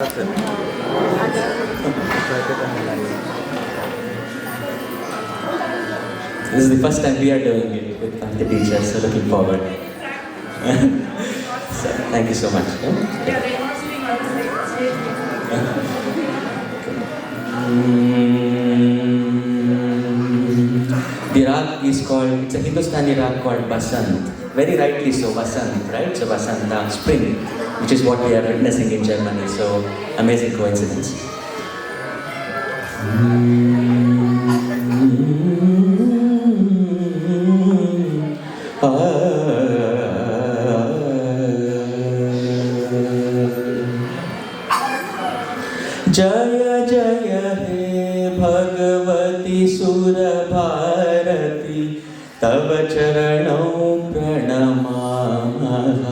This is the first time we are doing it with the teachers, so looking forward. So, thank you so much. The rag is called, it's a Hindustani rag called Basant. Very rightly so, Basant, right? So Basanta, spring, which is what we are witnessing in Germany. So, amazing coincidence. जय जय हे भगवती सुरभारती तव चरणौ प्रणमामः।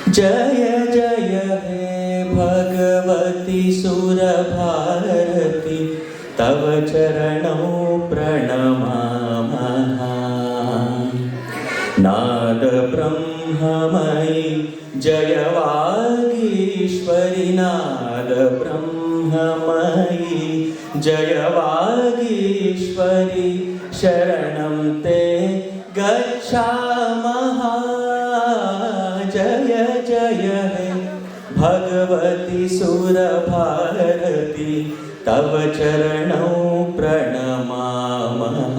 जय जय हे भगवती सुरभारती तव चरणौ प्रणमामः। नाद ब्रह्ममयि जय वागीश्वरि नाद ब्रह्ममयि जय वागीश्वरि शरणं ते गच्छामः। जय जय हे भगवती सुरभारती तव चरणौ प्रणमामः।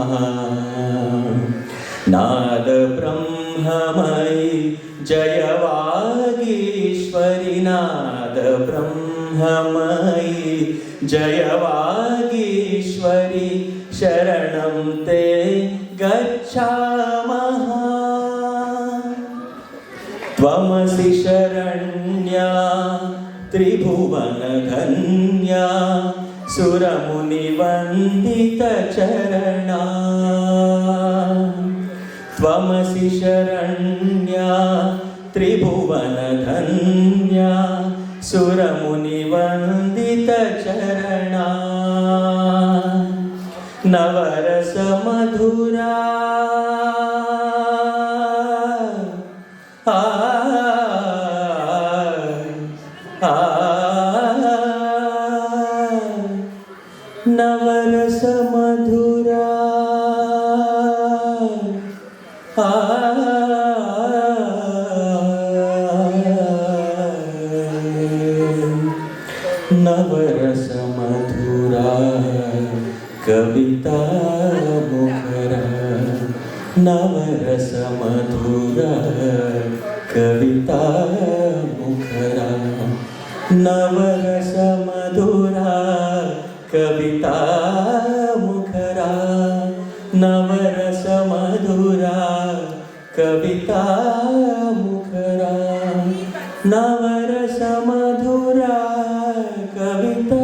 नाद ब्रह्ममयि जय वागीश्वरि नाद ब्रह्ममयि जय वागीश्वरि शरणं ते गच्छामः। त्वमसि शरण्या त्रिभुवनधन्या सुरमुनिवन्दितचरणा। त्वमसि शरण्या त्रिभुवनधन्या सुरमुनिवन्दितचरणा। नवरसमधुरा नवरसमधुरा नवरसमधुरा कविता मुखरा। नवरसमधुरा कविता मुखरा। नवरसमधुरा कविता मुखरा। नवरसमधुरा कविता मुखरा। नवरसमधुरा कविता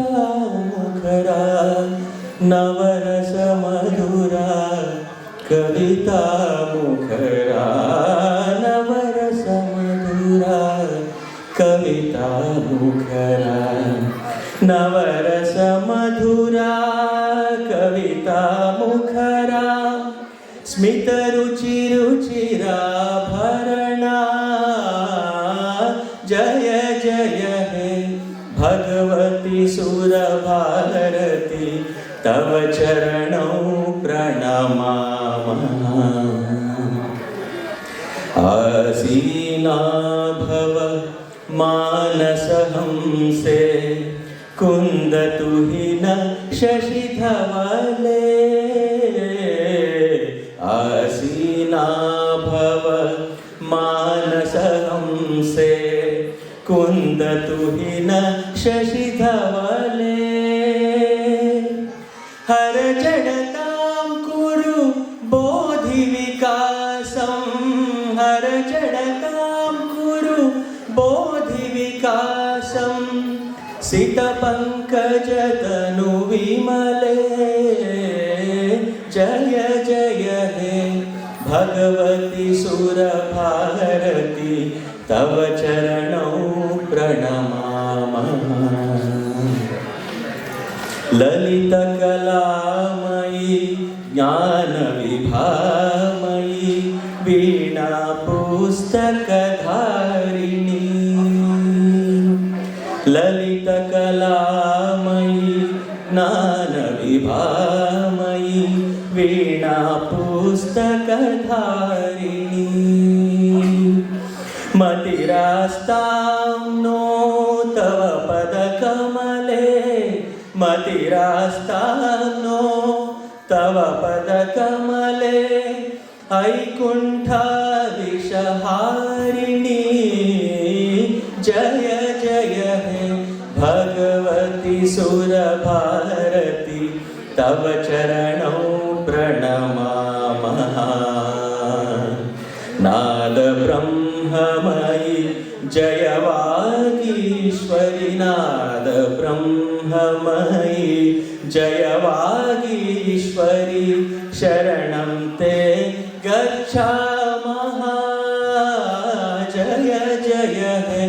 मुखरा। नवरसमधुरा कविता मुखरा। नवरसमधुरा कविता मुखरा। नवरसमधुरा कविता मुखरा। स्मितरुचिरुचिराभरणा। जय जय हे भगवती सुरभारती तव चरणौ प्रणमामः। आसीना भव मानसहंसे कुन्दतु हि न शशिधवले। आसीना भव मानसहंसे कुन्दतु हि न शशिधवले। हर जडतां कुरु बोधिविकासं। हर जडतां कुरु बोधिविकासं। सितपङ्कजतनु विमले। जय जय हे भगवती सुरभारती तव चरणौ प्रणमामः। ललितकलामयी ज्ञानविभामयी वीणा पुस्तकधारिणी। ललितकलामयी ज्ञानविभामयी वीणा पुस्तकधारिणी मतिरास्तां नो तव पदकमले मतिरास्तां नो तव पदकमले ऐकुण्ठादिशहारिणी जय जय हे भगवती सुरभारती तव चरणौ प्रणमामः नाद ब्रह्ममयि जय वागीश्वरि नाद ब्रह्ममयि जय वागीश्वरि शरणं ते गच्छामः जय जय हे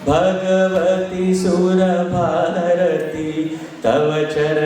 भगवती सुरभारती तव चरण